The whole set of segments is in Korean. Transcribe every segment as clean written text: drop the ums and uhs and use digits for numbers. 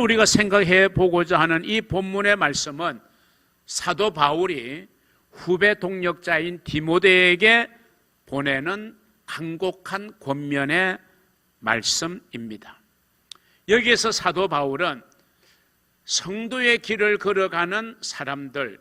우리가 생각해 보고자 하는 이 본문의 말씀은 사도 바울이 후배 동역자인 디모데에게 보내는 간곡한 권면의 말씀입니다. 여기에서 사도 바울은 성도의 길을 걸어가는 사람들,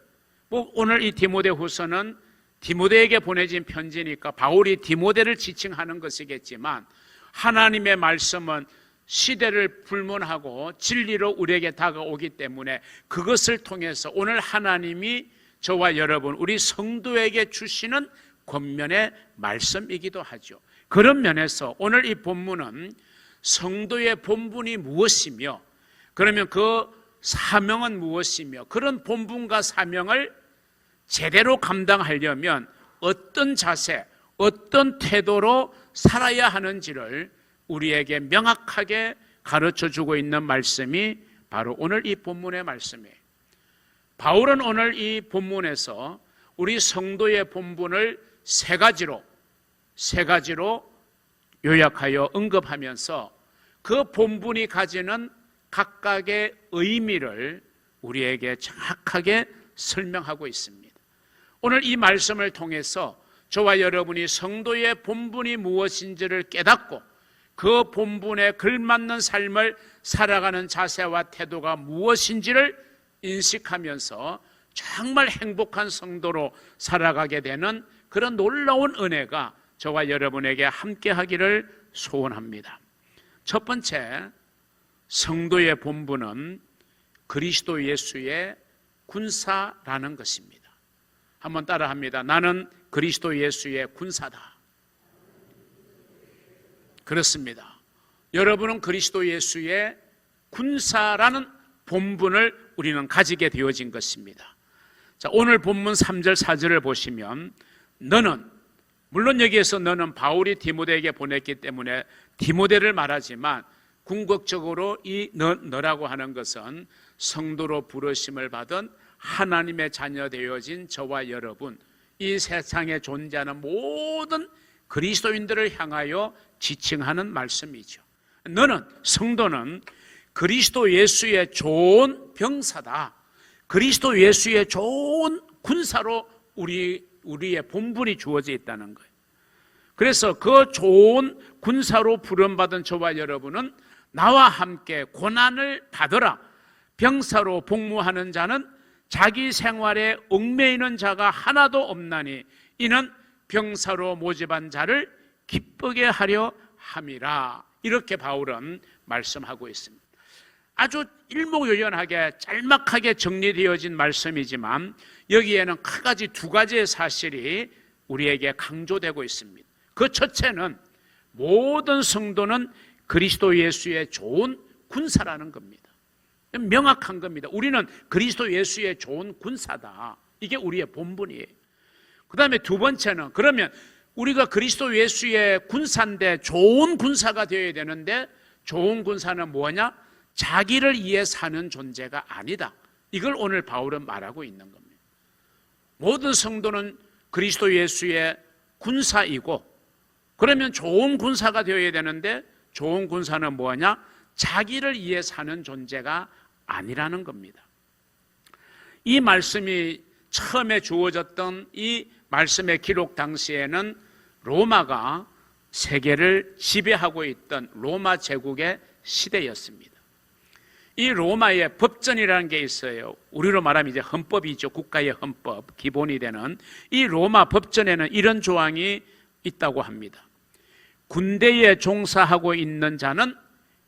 오늘 이 디모데후서는 디모데에게 보내진 편지니까 바울이 디모데를 지칭하는 것이겠지만, 하나님의 말씀은 시대를 불문하고 진리로 우리에게 다가오기 때문에 그것을 통해서 오늘 하나님이 저와 여러분, 우리 성도에게 주시는 권면의 말씀이기도 하죠. 그런 면에서 오늘 이 본문은 성도의 본분이 무엇이며, 그러면 그 사명은 무엇이며, 그런 본분과 사명을 제대로 감당하려면 어떤 자세, 어떤 태도로 살아야 하는지를 우리에게 명확하게 가르쳐주고 있는 말씀이 바로 오늘 이 본문의 말씀이에요. 바울은 오늘 이 본문에서 우리 성도의 본분을 세 가지로 요약하여 언급하면서 그 본분이 가지는 각각의 의미를 우리에게 정확하게 설명하고 있습니다. 오늘 이 말씀을 통해서 저와 여러분이 성도의 본분이 무엇인지를 깨닫고 그 본분에 걸맞는 삶을 살아가는 자세와 태도가 무엇인지를 인식하면서 정말 행복한 성도로 살아가게 되는 그런 놀라운 은혜가 저와 여러분에게 함께하기를 소원합니다. 첫 번째, 성도의 본분은 그리스도 예수의 군사라는 것입니다. 한번 따라합니다. 나는 그리스도 예수의 군사다. 그렇습니다. 여러분은 그리스도 예수의 군사라는 본분을 우리는 가지게 되어진 것입니다. 자, 오늘 본문 3절 4절을 보시면 너는, 물론 여기에서 너는 바울이 디모데에게 보냈기 때문에 디모데를 말하지만 궁극적으로 이 너라고 하는 것은 성도로 부르심을 받은 하나님의 자녀 되어진 저와 여러분, 이 세상에 존재하는 모든 그리스도인들을 향하여 지칭하는 말씀이죠. 너는, 성도는 그리스도 예수의 좋은 병사다. 그리스도 예수의 좋은 군사로 우리의 본분이 주어져 있다는 거예요. 그래서 그 좋은 군사로 부름받은 저와 여러분은 나와 함께 고난을 받으라. 병사로 복무하는 자는 자기 생활에 얽매이는 자가 하나도 없나니 이는 병사로 모집한 자를 기쁘게 하려 함이라. 이렇게 바울은 말씀하고 있습니다. 아주 일목요연하게 짤막하게 정리되어진 말씀이지만 여기에는 크가지 두 가지의 사실이 우리에게 강조되고 있습니다. 그 첫째는 모든 성도는 그리스도 예수의 좋은 군사라는 겁니다. 명확한 겁니다. 우리는 그리스도 예수의 좋은 군사다. 이게 우리의 본분이에요. 그 다음에 두 번째는, 그러면 우리가 그리스도 예수의 군사인데 좋은 군사가 되어야 되는데 좋은 군사는 뭐냐? 자기를 위해 사는 존재가 아니다. 이걸 오늘 바울은 말하고 있는 겁니다. 모든 성도는 그리스도 예수의 군사이고, 그러면 좋은 군사가 되어야 되는데 좋은 군사는 뭐냐? 자기를 위해 사는 존재가 아니라는 겁니다. 이 말씀이 처음에 주어졌던 이 말씀의 기록 당시에는 로마가 세계를 지배하고 있던 로마 제국의 시대였습니다. 이 로마의 법전이라는 게 있어요. 우리로 말하면 이제 헌법이 있죠. 국가의 헌법, 기본이 되는 이 로마 법전에는 이런 조항이 있다고 합니다. 군대에 종사하고 있는 자는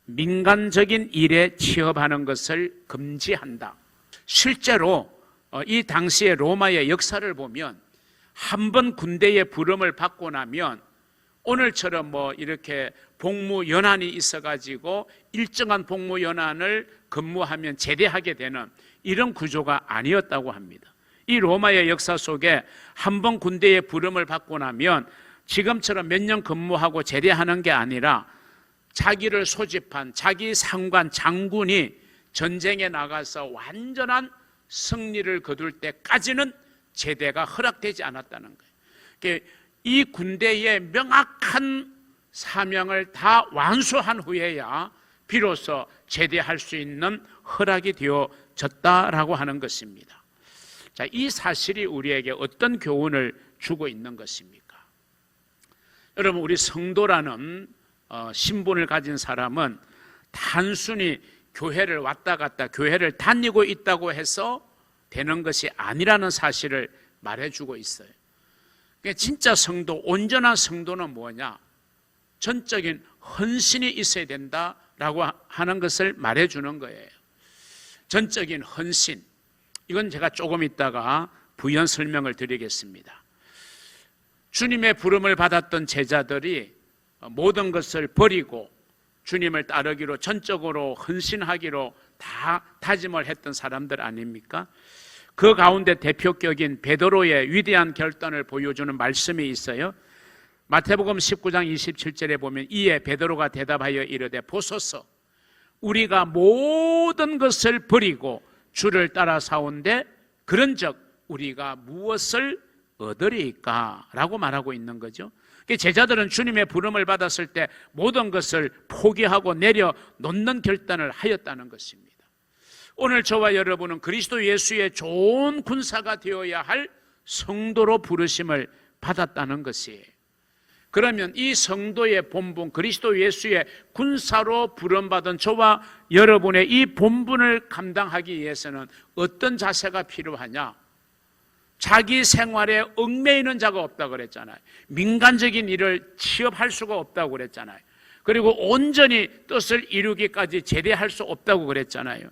민간적인 일에 취업하는 것을 금지한다. 실제로 이 당시의 로마의 역사를 보면 한 번 군대에 부름을 받고 나면 오늘처럼 이렇게 복무 연한이 있어가지고 일정한 복무 연한을 근무하면 제대하게 되는 이런 구조가 아니었다고 합니다. 이 로마의 역사 속에 한 번 군대에 부름을 받고 나면 지금처럼 몇 년 근무하고 제대하는 게 아니라 자기를 소집한 자기 상관 장군이 전쟁에 나가서 완전한 승리를 거둘 때까지는 제대가 허락되지 않았다는 거예요. 이 군대의 명확한 사명을 다 완수한 후에야 비로소 제대할 수 있는 허락이 되어졌다라고 하는 것입니다. 자, 이 사실이 우리에게 어떤 교훈을 주고 있는 것입니까? 여러분, 우리 성도라는 신분을 가진 사람은 단순히 교회를 왔다 갔다 교회를 다니고 있다고 해서 되는 것이 아니라는 사실을 말해주고 있어요. 진짜 성도, 온전한 성도는 뭐냐? 전적인 헌신이 있어야 된다라고 하는 것을 말해주는 거예요. 전적인 헌신, 이건 제가 조금 있다가 부연 설명을 드리겠습니다. 주님의 부름을 받았던 제자들이 모든 것을 버리고 주님을 따르기로, 전적으로 헌신하기로 다 다짐을 했던 사람들 아닙니까? 그 가운데 대표격인 베드로의 위대한 결단을 보여주는 말씀이 있어요. 마태복음 19장 27절에 보면 이에 베드로가 대답하여 이르되 보소서, 우리가 모든 것을 버리고 주를 따라사온데 그런즉 우리가 무엇을 얻으리까? 라고 말하고 있는 거죠. 제자들은 주님의 부름을 받았을 때 모든 것을 포기하고 내려놓는 결단을 하였다는 것입니다. 오늘 저와 여러분은 그리스도 예수의 좋은 군사가 되어야 할 성도로 부르심을 받았다는 것이에요. 그러면 이 성도의 본분, 그리스도 예수의 군사로 부름받은 저와 여러분의 이 본분을 감당하기 위해서는 어떤 자세가 필요하냐? 자기 생활에 얽매이는 자가 없다고 그랬잖아요. 민간적인 일을 취업할 수가 없다고 그랬잖아요. 그리고 온전히 뜻을 이루기까지 제대할 수 없다고 그랬잖아요.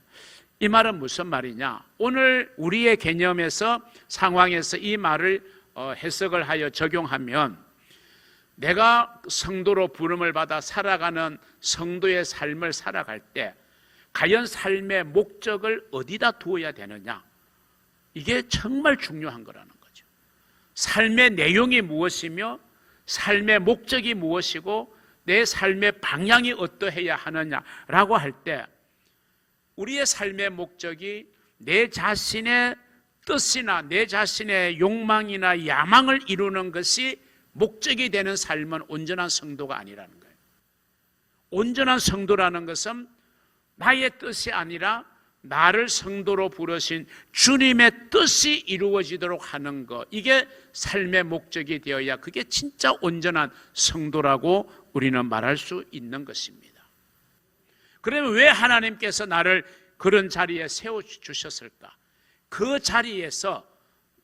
이 말은 무슨 말이냐? 오늘 우리의 개념에서, 상황에서 이 말을 해석을 하여 적용하면 내가 성도로 부름을 받아 살아가는 성도의 삶을 살아갈 때 과연 삶의 목적을 어디다 두어야 되느냐? 이게 정말 중요한 거라는 거죠. 삶의 내용이 무엇이며 삶의 목적이 무엇이고 내 삶의 방향이 어떠해야 하느냐라고 할 때 우리의 삶의 목적이 내 자신의 뜻이나 내 자신의 욕망이나 야망을 이루는 것이 목적이 되는 삶은 온전한 성도가 아니라는 거예요. 온전한 성도라는 것은 나의 뜻이 아니라 나를 성도로 부르신 주님의 뜻이 이루어지도록 하는 것, 이게 삶의 목적이 되어야 그게 진짜 온전한 성도라고 우리는 말할 수 있는 것입니다. 그러면 왜 하나님께서 나를 그런 자리에 세워주셨을까? 그 자리에서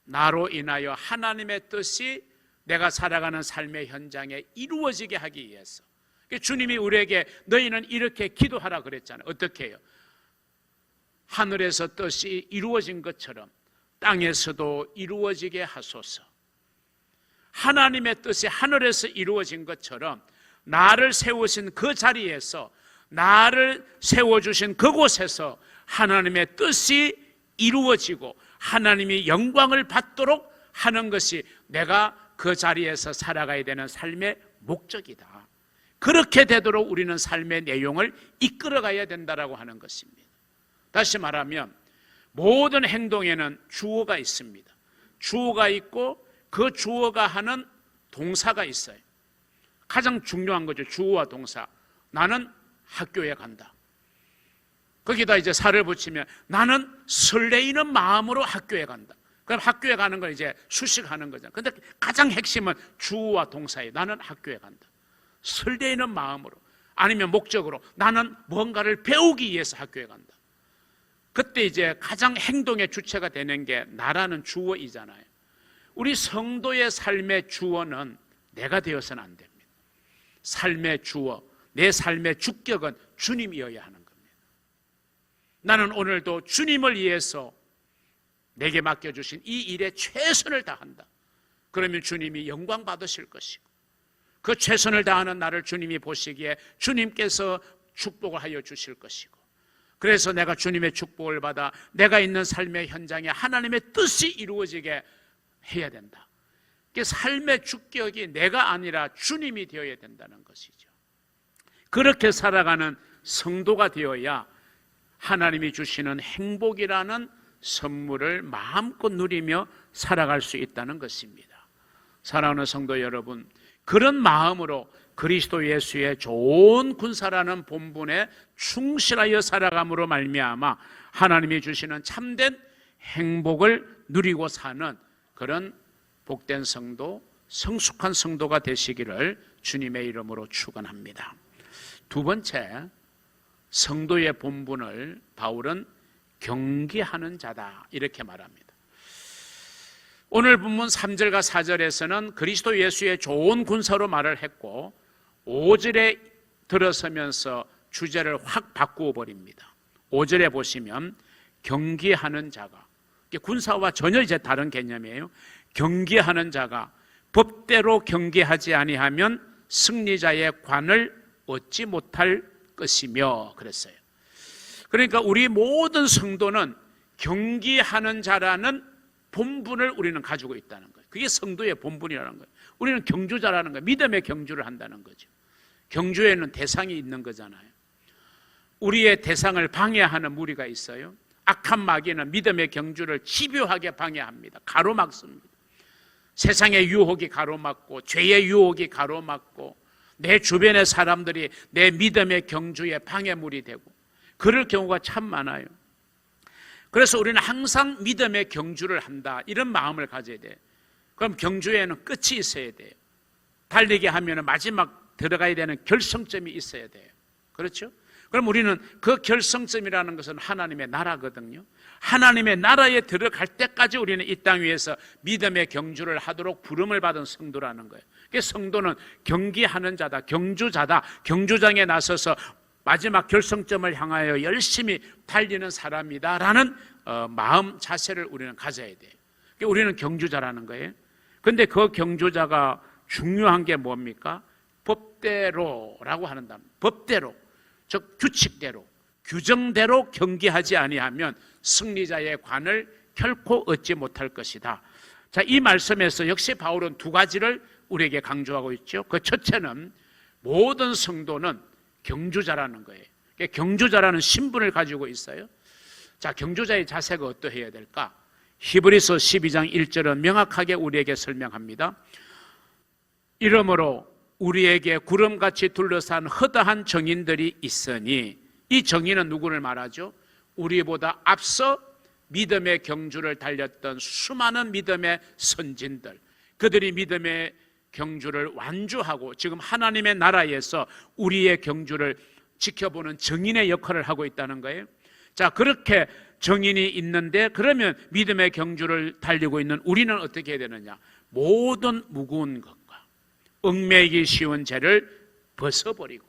나로 인하여 하나님의 뜻이 내가 살아가는 삶의 현장에 이루어지게 하기 위해서. 주님이 우리에게 너희는 이렇게 기도하라 그랬잖아요. 어떻게 해요? 하늘에서 뜻이 이루어진 것처럼 땅에서도 이루어지게 하소서. 하나님의 뜻이 하늘에서 이루어진 것처럼 나를 세우신 그 자리에서, 나를 세워주신 그곳에서 하나님의 뜻이 이루어지고 하나님이 영광을 받도록 하는 것이 내가 그 자리에서 살아가야 되는 삶의 목적이다. 그렇게 되도록 우리는 삶의 내용을 이끌어가야 된다라고 하는 것입니다. 다시 말하면 모든 행동에는 주어가 있습니다. 주어가 있고 그 주어가 하는 동사가 있어요. 가장 중요한 거죠. 주어와 동사. 나는 학교에 간다. 거기다 이제 살을 붙이면 나는 설레이는 마음으로 학교에 간다. 그럼 학교에 가는 건 이제 수식하는 거잖아요. 근데 가장 핵심은 주어와 동사예요. 나는 학교에 간다. 설레이는 마음으로, 아니면 목적으로 나는 뭔가를 배우기 위해서 학교에 간다. 그때 이제 가장 행동의 주체가 되는 게 나라는 주어이잖아요. 우리 성도의 삶의 주어는 내가 되어서는 안 됩니다. 삶의 주어, 내 삶의 주격은 주님이어야 하는 겁니다. 나는 오늘도 주님을 위해서 내게 맡겨주신 이 일에 최선을 다한다. 그러면 주님이 영광 받으실 것이고, 그 최선을 다하는 나를 주님이 보시기에 주님께서 축복을 하여 주실 것이고, 그래서 내가 주님의 축복을 받아 내가 있는 삶의 현장에 하나님의 뜻이 이루어지게 해야 된다. 삶의 주격이 내가 아니라 주님이 되어야 된다는 것이죠. 그렇게 살아가는 성도가 되어야 하나님이 주시는 행복이라는 선물을 마음껏 누리며 살아갈 수 있다는 것입니다. 사랑하는 성도 여러분, 그런 마음으로 그리스도 예수의 좋은 군사라는 본분에 충실하여 살아감으로 말미암아 하나님이 주시는 참된 행복을 누리고 사는 그런 복된 성도, 성숙한 성도가 되시기를 주님의 이름으로 축원합니다. 두 번째, 성도의 본분을 바울은 경계하는 자다 이렇게 말합니다. 오늘 본문 3절과 4절에서는 그리스도 예수의 좋은 군사로 말을 했고 5절에 들어서면서 주제를 확 바꾸어 버립니다. 5절에 보시면 경계하는 자가, 군사와 전혀 이제 다른 개념이에요. 경계하는 자가 법대로 경계하지 아니하면 승리자의 관을 얻지 못할 것이며 그랬어요. 그러니까 우리 모든 성도는 경계하는 자라는 본분을 우리는 가지고 있다는 거예요. 그게 성도의 본분이라는 거예요. 우리는 경주자라는 거예요. 믿음의 경주를 한다는 거죠. 경주에는 대상이 있는 거잖아요. 우리의 대상을 방해하는 무리가 있어요. 악한 마귀는 믿음의 경주를 집요하게 방해합니다. 가로막습니다. 세상의 유혹이 가로막고 죄의 유혹이 가로막고 내 주변의 사람들이 내 믿음의 경주에 방해물이 되고 그럴 경우가 참 많아요. 그래서 우리는 항상 믿음의 경주를 한다 이런 마음을 가져야 돼요. 그럼 경주에는 끝이 있어야 돼요. 달리기 하면 마지막 들어가야 되는 결성점이 있어야 돼요. 그렇죠? 그럼 우리는 그 결성점이라는 것은 하나님의 나라거든요. 하나님의 나라에 들어갈 때까지 우리는 이 땅 위에서 믿음의 경주를 하도록 부름을 받은 성도라는 거예요. 그래서 성도는 경기하는 자다, 경주자다, 경주장에 나서서 마지막 결성점을 향하여 열심히 달리는 사람이다라는 마음 자세를 우리는 가져야 돼요. 그러니까 우리는 경주자라는 거예요. 그런데 그 경주자가 중요한 게 뭡니까? 법대로라고 하는 단어. 법대로, 즉 규칙대로, 규정대로 경기하지 아니하면 승리자의 관을 결코 얻지 못할 것이다. 자, 이 말씀에서 역시 바울은 두 가지를 우리에게 강조하고 있죠. 그 첫째는 모든 성도는 경주자라는 거예요. 경주자라는 신분을 가지고 있어요. 자, 경주자의 자세가 어떠해야 될까? 히브리서 12장 1절은 명확하게 우리에게 설명합니다. 이러므로 우리에게 구름같이 둘러싼 허다한 정인들이 있으니, 이 정인은 누구를 말하죠? 우리보다 앞서 믿음의 경주를 달렸던 수많은 믿음의 선진들, 그들이 믿음의 경주를 완주하고 지금 하나님의 나라에서 우리의 경주를 지켜보는 정인의 역할을 하고 있다는 거예요. 자, 그렇게 정인이 있는데 그러면 믿음의 경주를 달리고 있는 우리는 어떻게 해야 되느냐? 모든 무거운 것과 얽매이기 쉬운 죄를 벗어버리고,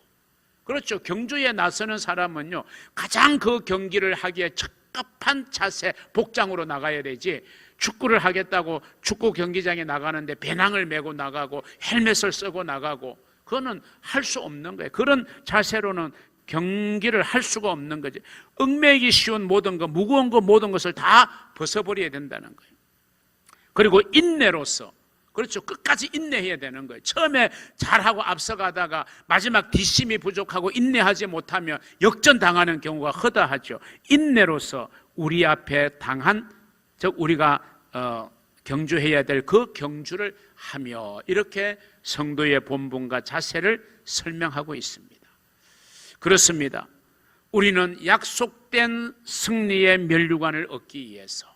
그렇죠, 경주에 나서는 사람은요 가장 그 경기를 하기에 적합한 자세, 복장으로 나가야 되지, 축구를 하겠다고 축구 경기장에 나가는데 배낭을 메고 나가고 헬멧을 쓰고 나가고, 그거는 할 수 없는 거예요. 그런 자세로는 경기를 할 수가 없는 거지. 얽매이기 쉬운 모든 것, 무거운 것, 모든 것을 다 벗어버려야 된다는 거예요. 그리고 인내로서, 그렇죠, 끝까지 인내해야 되는 거예요. 처음에 잘하고 앞서가다가 마지막 뒷심이 부족하고 인내하지 못하면 역전당하는 경우가 허다하죠. 인내로서 우리 앞에 당한, 즉 우리가 경주해야 될 그 경주를 하며, 이렇게 성도의 본분과 자세를 설명하고 있습니다. 그렇습니다. 우리는 약속된 승리의 면류관을 얻기 위해서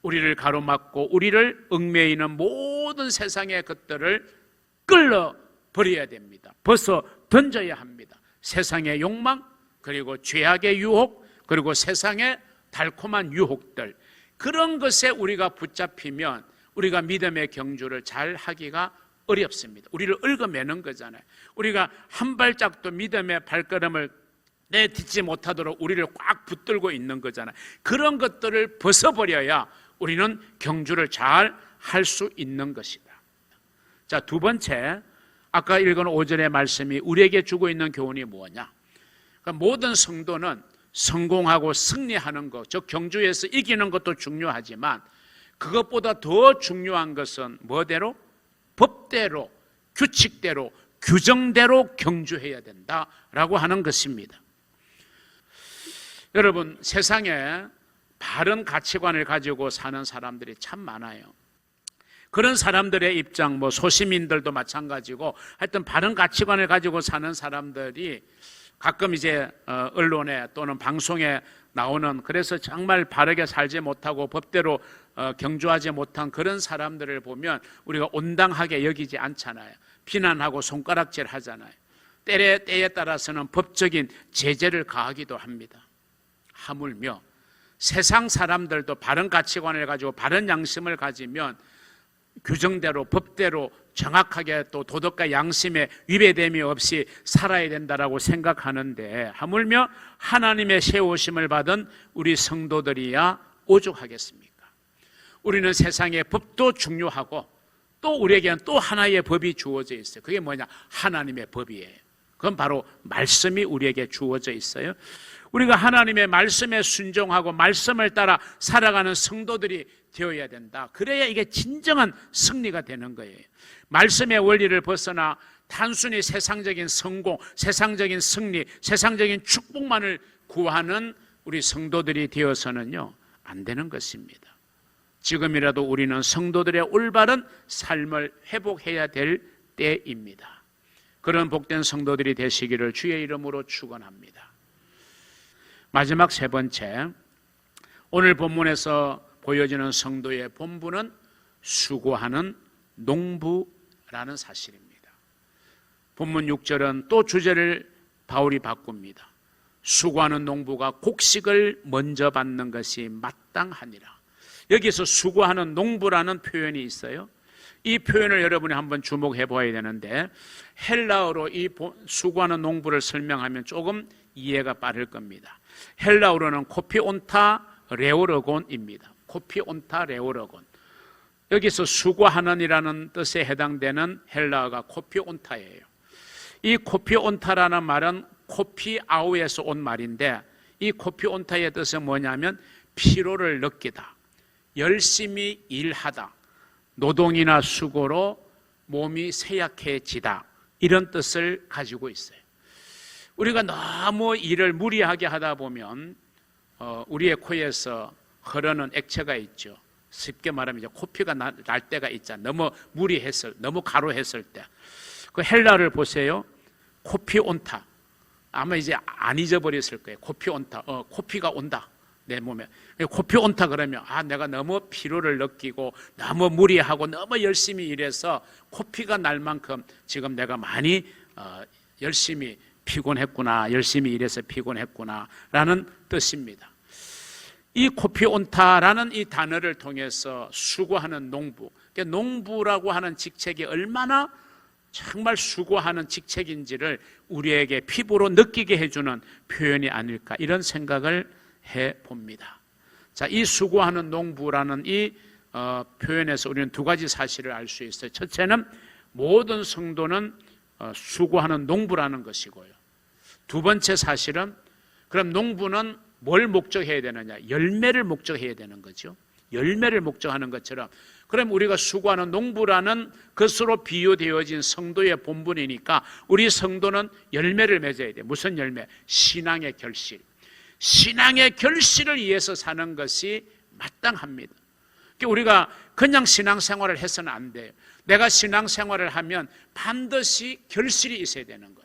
우리를 가로막고 우리를 얽매이는 모든 세상의 것들을 끌어 버려야 됩니다. 벗어 던져야 합니다. 세상의 욕망, 그리고 죄악의 유혹, 그리고 세상의 달콤한 유혹들, 그런 것에 우리가 붙잡히면 우리가 믿음의 경주를 잘 하기가 어렵습니다. 우리를 얽어매는 거잖아요. 우리가 한 발짝도 믿음의 발걸음을 내딛지 못하도록 우리를 꽉 붙들고 있는 거잖아요. 그런 것들을 벗어버려야 우리는 경주를 잘 할 수 있는 것이다. 자, 두 번째, 아까 읽은 5절의 말씀이 우리에게 주고 있는 교훈이 뭐냐? 그러니까 모든 성도는 성공하고 승리하는 것, 즉 경주에서 이기는 것도 중요하지만 그것보다 더 중요한 것은 뭐대로? 법대로, 규칙대로, 규정대로 경주해야 된다라고 하는 것입니다. 여러분, 세상에 바른 가치관을 가지고 사는 사람들이 참 많아요. 그런 사람들의 입장, 소시민들도 마찬가지고 하여튼 바른 가치관을 가지고 사는 사람들이 가끔 이제 언론에 또는 방송에 나오는, 그래서 정말 바르게 살지 못하고 법대로 경주하지 못한 그런 사람들을 보면 우리가 온당하게 여기지 않잖아요. 비난하고 손가락질 하잖아요. 때에 따라서는 법적인 제재를 가하기도 합니다. 하물며 세상 사람들도 바른 가치관을 가지고 바른 양심을 가지면 규정대로 법대로 정확하게 또 도덕과 양심에 위배됨이 없이 살아야 된다라고 생각하는데, 하물며 하나님의 세우심을 받은 우리 성도들이야 오죽하겠습니까? 우리는 세상의 법도 중요하고 또 우리에게는 또 하나의 법이 주어져 있어요. 그게 뭐냐? 하나님의 법이에요. 그건 바로 말씀이 우리에게 주어져 있어요. 우리가 하나님의 말씀에 순종하고 말씀을 따라 살아가는 성도들이 되어야 된다. 그래야 이게 진정한 승리가 되는 거예요. 말씀의 원리를 벗어나 단순히 세상적인 성공, 세상적인 승리, 세상적인 축복만을 구하는 우리 성도들이 되어서는요, 안 되는 것입니다. 지금이라도 우리는 성도들의 올바른 삶을 회복해야 될 때입니다. 그런 복된 성도들이 되시기를 주의 이름으로 축원합니다. 마지막 세 번째, 오늘 본문에서 보여지는 성도의 본분은 수고하는 농부라는 사실입니다. 본문 6절은 또 주제를 바울이 바꿉니다. 수고하는 농부가 곡식을 먼저 받는 것이 마땅하니라. 여기서 수고하는 농부라는 표현이 있어요. 이 표현을 여러분이 한번 주목해 보아야 되는데, 헬라어로 이 수고하는 농부를 설명하면 조금 이해가 빠를 겁니다. 헬라어로는 코피온타 레오르곤입니다. 코피온타 레오르곤. 여기서 수고하는이라는 뜻에 해당되는 헬라어가 코피온타예요. 이 코피온타라는 말은 코피아우에서 온 말인데, 이 코피온타의 뜻은 뭐냐면 피로를 느끼다, 열심히 일하다, 노동이나 수고로 몸이 쇠약해지다, 이런 뜻을 가지고 있어요. 우리가 너무 일을 무리하게 하다 보면 우리의 코에서 흐르는 액체가 있죠. 쉽게 말하면 이제 코피가 날 때가 있잖아요. 너무 무리했을, 너무 가루했을 때. 그 헬라를 보세요. 코피온타. 아마 이제 안 잊어버렸을 거예요. 코피온타. 코피가 온다, 내 몸에. 코피온타 그러면 내가 너무 피로를 느끼고 너무 무리하고 너무 열심히 일해서 코피가 날 만큼 지금 내가 많이 열심히 피곤했구나, 열심히 일해서 피곤했구나 라는 뜻입니다. 이 코피온타라는 이 단어를 통해서 수고하는 농부, 그러니까 농부라고 하는 직책이 얼마나 정말 수고하는 직책인지를 우리에게 피부로 느끼게 해주는 표현이 아닐까, 이런 생각을 해봅니다. 자, 이 수고하는 농부라는 이 표현에서 우리는 두 가지 사실을 알 수 있어요. 첫째는 모든 성도는 수고하는 농부라는 것이고요. 두 번째 사실은, 그럼 농부는 뭘 목적해야 되느냐? 열매를 목적해야 되는 거죠. 열매를 목적하는 것처럼, 그럼 우리가 수고하는 농부라는 것으로 비유되어진 성도의 본분이니까 우리 성도는 열매를 맺어야 돼요. 무슨 열매? 신앙의 결실. 신앙의 결실을 위해서 사는 것이 마땅합니다. 우리가 그냥 신앙생활을 해서는 안 돼요. 내가 신앙생활을 하면 반드시 결실이 있어야 되는 거예요.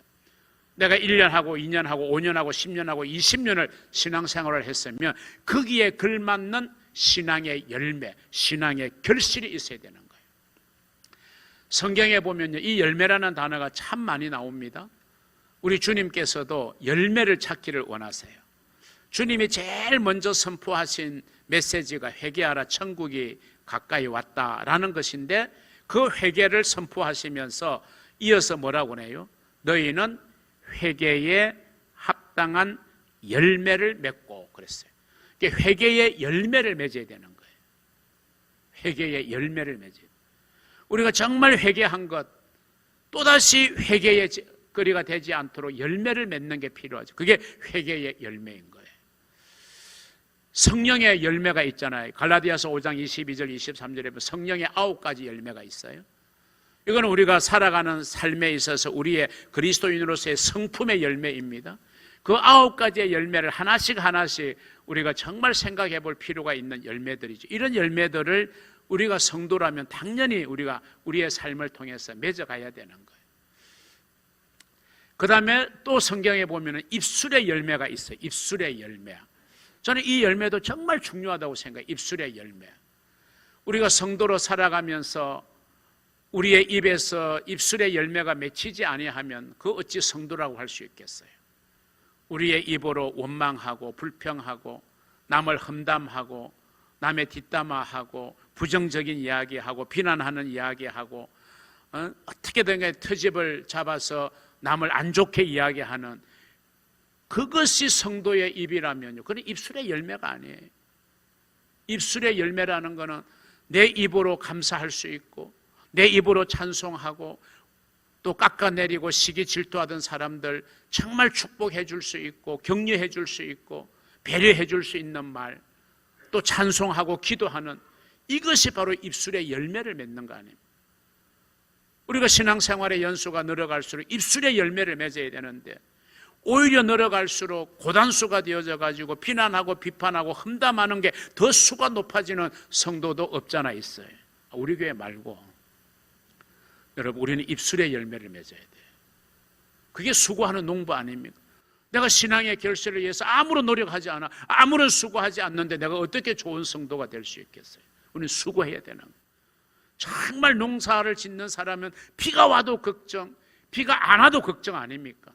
내가 1년하고 2년하고 5년하고 10년하고 20년을 신앙생활을 했으면 거기에 걸맞는 신앙의 열매, 신앙의 결실이 있어야 되는 거예요. 성경에 보면요, 이 열매라는 단어가 참 많이 나옵니다. 우리 주님께서도 열매를 찾기를 원하세요. 주님이 제일 먼저 선포하신 메시지가 회개하라, 천국이 가까이 왔다라는 것인데, 그 회개를 선포하시면서 이어서 뭐라고 해요? 너희는 회개에 합당한 열매를 맺고 그랬어요. 회개의 열매를 맺어야 되는 거예요. 회개의 열매를 맺어야 돼요. 우리가 정말 회개한 것, 또다시 회개의 거리가 되지 않도록 열매를 맺는 게 필요하죠. 그게 회개의 열매인 거예요. 성령의 열매가 있잖아요. 갈라디아서 5장 22절 23절에 보면 성령의 9가지 열매가 있어요. 이거는 우리가 살아가는 삶에 있어서 우리의 그리스도인으로서의 성품의 열매입니다. 그 9가지의 열매를 하나씩 우리가 정말 생각해 볼 필요가 있는 열매들이죠. 이런 열매들을 우리가 성도라면 당연히 우리가 우리의 삶을 통해서 맺어가야 되는 거예요. 그 다음에 또 성경에 보면 입술의 열매가 있어요. 입술의 열매. 저는 이 열매도 정말 중요하다고 생각해요. 입술의 열매. 우리가 성도로 살아가면서 우리의 입에서 입술의 열매가 맺히지 아니하면 그 어찌 성도라고 할 수 있겠어요? 우리의 입으로 원망하고 불평하고 남을 험담하고 남의 뒷담화하고 부정적인 이야기하고 비난하는 이야기하고 어떻게든 트집을 잡아서 남을 안 좋게 이야기하는 그것이 성도의 입이라면요, 그건 입술의 열매가 아니에요. 입술의 열매라는 것은 내 입으로 감사할 수 있고 내 입으로 찬송하고 또 깎아내리고 시기 질투하던 사람들 정말 축복해 줄 수 있고 격려해 줄 수 있고 배려해 줄 수 있는 말, 또 찬송하고 기도하는, 이것이 바로 입술의 열매를 맺는 거 아닙니까? 우리가 신앙생활의 연수가 늘어갈수록 입술의 열매를 맺어야 되는데 오히려 늘어갈수록 고단수가 되어져 가지고 비난하고 비판하고 험담하는 게 더 수가 높아지는 성도도 없잖아 있어요. 우리 교회 말고. 여러분, 우리는 입술의 열매를 맺어야 돼요. 그게 수고하는 농부 아닙니까? 내가 신앙의 결실을 위해서 아무런 노력하지 않아, 아무런 수고하지 않는데 내가 어떻게 좋은 성도가 될 수 있겠어요? 우리는 수고해야 되는 거예요. 정말 농사를 짓는 사람은 비가 와도 걱정, 비가 안 와도 걱정 아닙니까?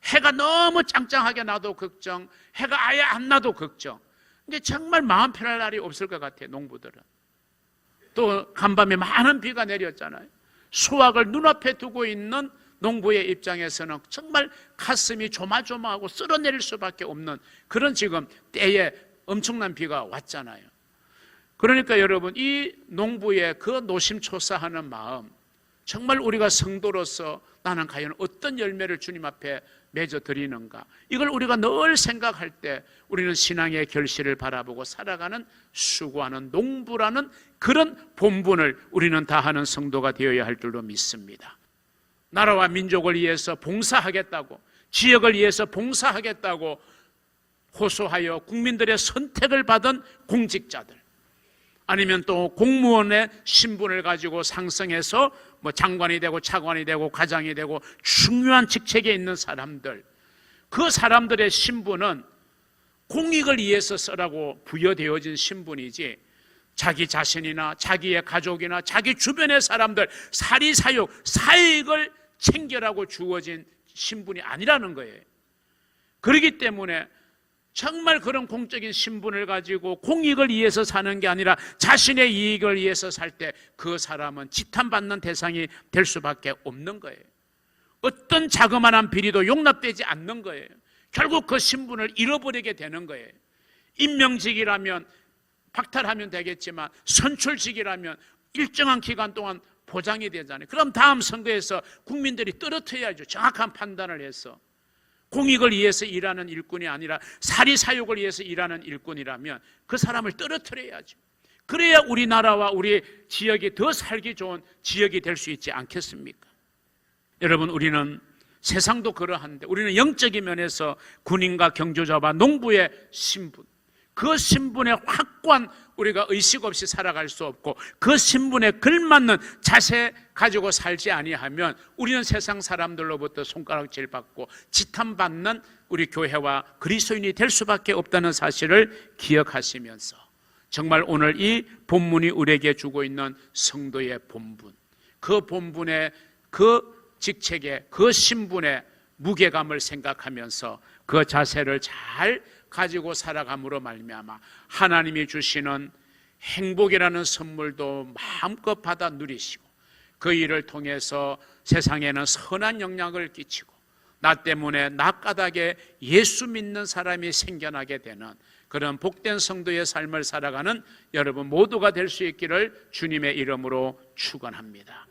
해가 너무 짱짱하게 나도 걱정, 해가 아예 안 나도 걱정. 근데 정말 마음 편할 날이 없을 것 같아요, 농부들은. 또 간밤에 많은 비가 내렸잖아요. 수확을 눈앞에 두고 있는 농부의 입장에서는 정말 가슴이 조마조마하고 쓸어내릴 수밖에 없는 그런 지금 때에 엄청난 비가 왔잖아요. 그러니까 여러분, 이 농부의 그 노심초사하는 마음, 정말 우리가 성도로서 나는 과연 어떤 열매를 주님 앞에 맺어 드리는가, 이걸 우리가 늘 생각할 때 우리는 신앙의 결실을 바라보고 살아가는 수고하는 농부라는 그런 본분을 우리는 다하는 성도가 되어야 할 줄로 믿습니다. 나라와 민족을 위해서 봉사하겠다고, 지역을 위해서 봉사하겠다고 호소하여 국민들의 선택을 받은 공직자들, 아니면 또 공무원의 신분을 가지고 상승해서 뭐 장관이 되고 차관이 되고 과장이 되고 중요한 직책에 있는 사람들, 그 사람들의 신분은 공익을 위해서 쓰라고 부여되어진 신분이지 자기 자신이나 자기의 가족이나 자기 주변의 사람들 사리사욕, 사익을 챙겨라고 주어진 신분이 아니라는 거예요. 그렇기 때문에 정말 그런 공적인 신분을 가지고 공익을 위해서 사는 게 아니라 자신의 이익을 위해서 살 때 그 사람은 지탄받는 대상이 될 수밖에 없는 거예요. 어떤 자그마한 비리도 용납되지 않는 거예요. 결국 그 신분을 잃어버리게 되는 거예요. 임명직이라면 박탈하면 되겠지만 선출직이라면 일정한 기간 동안 보장이 되잖아요. 그럼 다음 선거에서 국민들이 떨어뜨려야죠. 정확한 판단을 해서. 공익을 위해서 일하는 일꾼이 아니라 사리사욕을 위해서 일하는 일꾼이라면 그 사람을 떨어뜨려야죠. 그래야 우리나라와 우리 지역이 더 살기 좋은 지역이 될 수 있지 않겠습니까? 여러분, 우리는 세상도 그러한데 우리는 영적인 면에서 군인과 경조자와 농부의 신분, 그 신분에 확고한 우리가 의식 없이 살아갈 수 없고 그 신분에 걸맞는 자세 가지고 살지 아니하면 우리는 세상 사람들로부터 손가락질 받고 지탄받는 우리 교회와 그리스도인이 될 수밖에 없다는 사실을 기억하시면서 정말 오늘 이 본문이 우리에게 주고 있는 성도의 본분, 그 본분의 그 직책의 그 신분의 무게감을 생각하면서 그 자세를 잘 가지고 살아감으로 말미암아 하나님이 주시는 행복이라는 선물도 마음껏 받아 누리시고 그 일을 통해서 세상에는 선한 영향을 끼치고 나 때문에 나 까닭에 예수 믿는 사람이 생겨나게 되는 그런 복된 성도의 삶을 살아가는 여러분 모두가 될 수 있기를 주님의 이름으로 축원합니다.